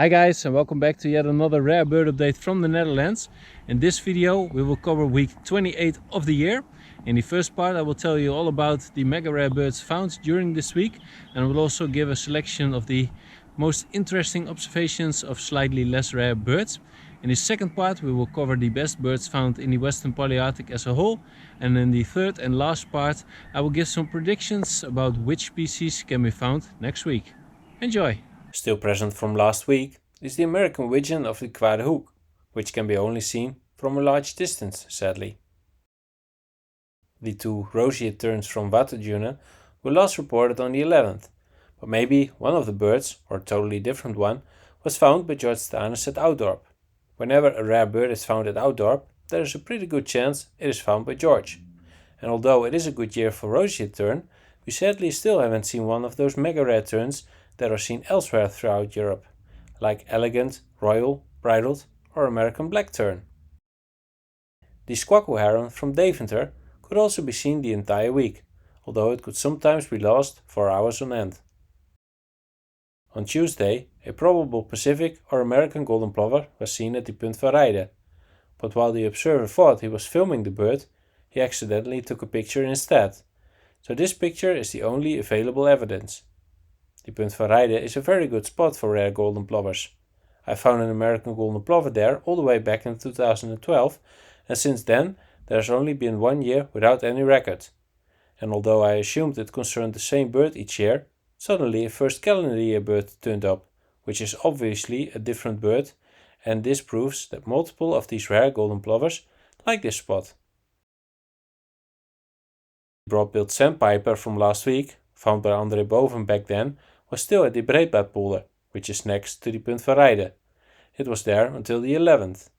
Hi guys, and welcome back to yet another rare bird update from the Netherlands. In this video we will cover week 28 of the year. In the first part I will tell you all about the mega rare birds found during this week, and I will also give a selection of the most interesting observations of slightly less rare birds. In the second part we will cover the best birds found in the Western Palearctic as a whole, and in the third and last part I will give some predictions about which species can be found next week. Enjoy! Still present from last week is the American widgeon of the Kwade Hoek, which can be only seen from a large distance, sadly. The two roseate terns from Watterdune were last reported on the 11th, but maybe one of the birds, or a totally different one, was found by George Stanis at Oudorp. Whenever a rare bird is found at Oudorp, there is a pretty good chance it is found by George. And although it is a good year for roseate tern, we sadly still haven't seen one of those mega rare terns that are seen elsewhere throughout Europe, like elegant, royal, bridled or American black tern. The squacko heron from Deventer could also be seen the entire week, although it could sometimes be lost for hours on end. On Tuesday, a probable Pacific or American golden plover was seen at the Punt van Rijden, but while the observer thought he was filming the bird, he accidentally took a picture instead, so this picture is the only available evidence. The Punt van Rijden is a very good spot for rare golden plovers. I found an American golden plover there all the way back in 2012, and since then there has only been 1 year without any record. And although I assumed it concerned the same bird each year, suddenly a first calendar year bird turned up, which is obviously a different bird, and this proves that multiple of these rare golden plovers like this spot. The broad-billed sandpiper from last week, found by André Boven back then, was still at the Breedbaardpolder, which is next to the Punt van Rijden. It was there until the 11th.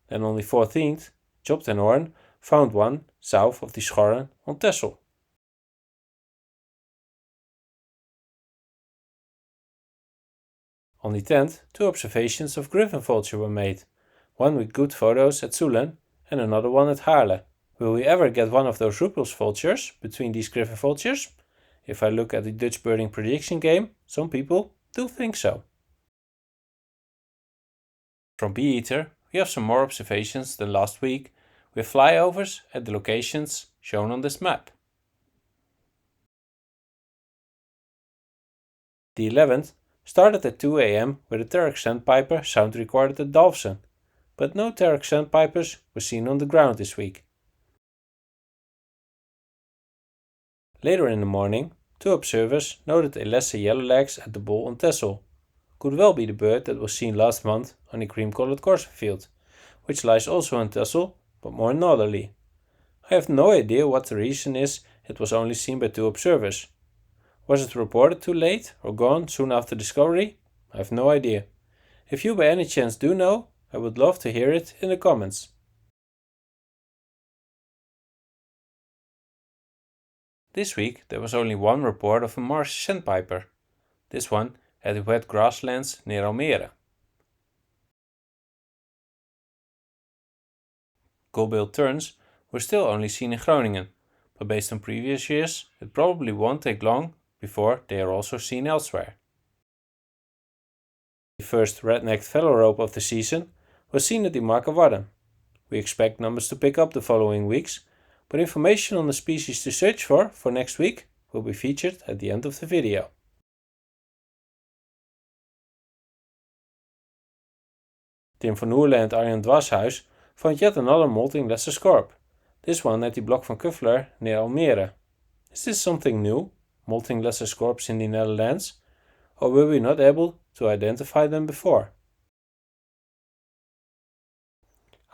Then on the 14th, Job ten Hoorn found one south of the Schorren on Texel. On the 10th, two observations of griffon vulture were made, one with good photos at Soelen and another one at Haarle. Will we ever get one of those Roepels vultures between these griffon vultures? If I look at the Dutch birding prediction game, some people do think so. From Bee Eater, we have some more observations than last week, with flyovers at the locations shown on this map. The 11th started at 2 AM with a Terex sandpiper sound recorded at Dalfsen, but no Terex sandpipers were seen on the ground this week. Later in the morning, two observers noted a lesser yellowlegs at the Bol on Texel. Could well be the bird that was seen last month on the cream-colored Korsenfield, which lies also on Texel, but more northerly. I have no idea what the reason is it was only seen by two observers. Was it reported too late or gone soon after discovery? I have no idea. If you by any chance do know, I would love to hear it in the comments. This week there was only one report of a marsh sandpiper, this one at the wet grasslands near Almere. Gull-billed terns were still only seen in Groningen, but based on previous years it probably won't take long before they are also seen elsewhere. The first red-necked phalarope of the season was seen at the Markerwadden. We expect numbers to pick up the following weeks, but information on the species to search for next week will be featured at the end of the video. Tim van Oerle and Arjan Dwarshuis found yet another molting lesser scorp, this one at the Blok van Kuffler near Almere. Is this something new, molting lesser scorps in the Netherlands, or were we not able to identify them before?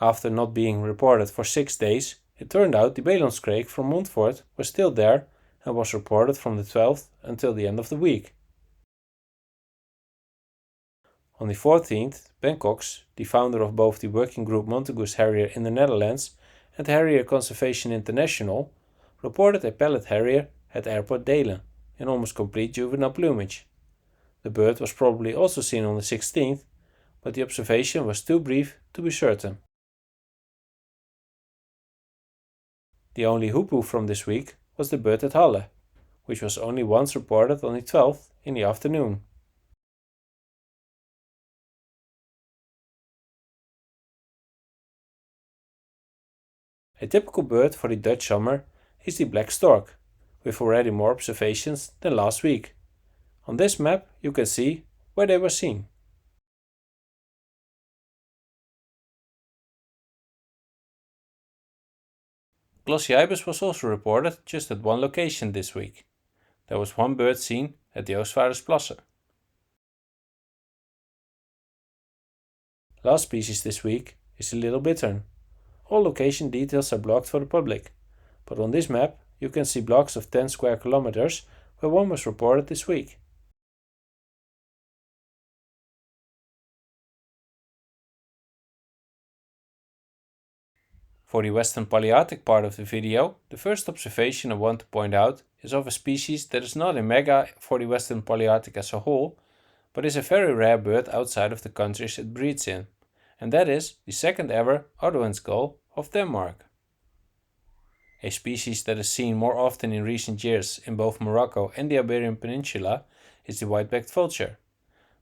After not being reported for 6 days, it turned out the Belandskreek from Montfort was still there and was reported from the 12th until the end of the week. On the 14th, Ben Cox, the founder of both the working group Montagu's Harrier in the Netherlands and Harrier Conservation International, reported a pellet harrier at Airport Delen in almost complete juvenile plumage. The bird was probably also seen on the 16th, but the observation was too brief to be certain. The only hoopoo from this week was the bird at Halle, which was only once reported on the 12th in the afternoon. A typical bird for the Dutch summer is the black stork, with already more observations than last week. On this map you can see where they were seen. Glossy ibis was also reported just at one location this week. There was one bird seen at the Oostvaardersplassen. Last species this week is the little bittern. All location details are blocked for the public, but on this map you can see blocks of 10 square kilometers where one was reported this week. For the Western Palearctic part of the video, the first observation I want to point out is of a species that is not a mega for the Western Palearctic as a whole, but is a very rare bird outside of the countries it breeds in, and that is the second ever Audouin's gull of Denmark. A species that is seen more often in recent years in both Morocco and the Iberian Peninsula is the white-backed vulture.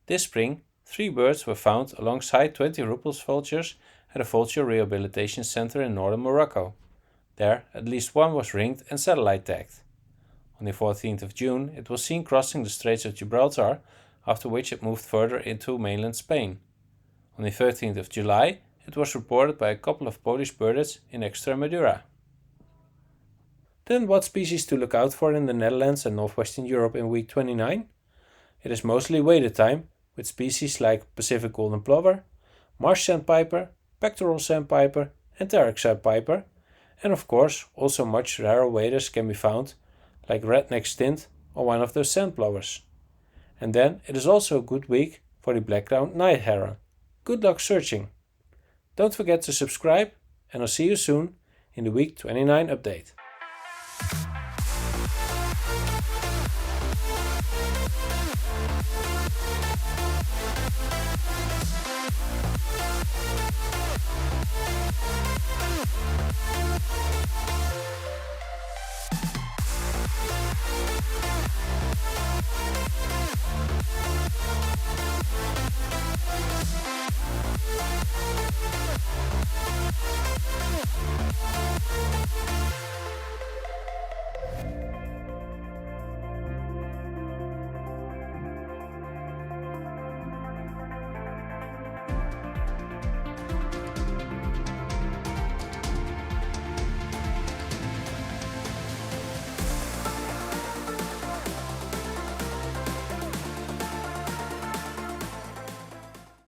This spring, 3 birds were found alongside 20 Rupel's vultures at a vulture rehabilitation center in northern Morocco. There, at least one was ringed and satellite tagged. On the 14th of June, it was seen crossing the Straits of Gibraltar, after which it moved further into mainland Spain. On the 13th of July, it was reported by a couple of Polish birders in Extremadura. Then what species to look out for in the Netherlands and northwestern Europe in week 29? It is mostly waded time, with species like Pacific golden plover, marsh sandpiper, pectoral sandpiper and Tarik sandpiper, and of course also much rarer waders can be found, like redneck stint or one of those sandplovers. And then it is also a good week for the black-crowned night heron. Good luck searching! Don't forget to subscribe, and I'll see you soon in the week 29 update.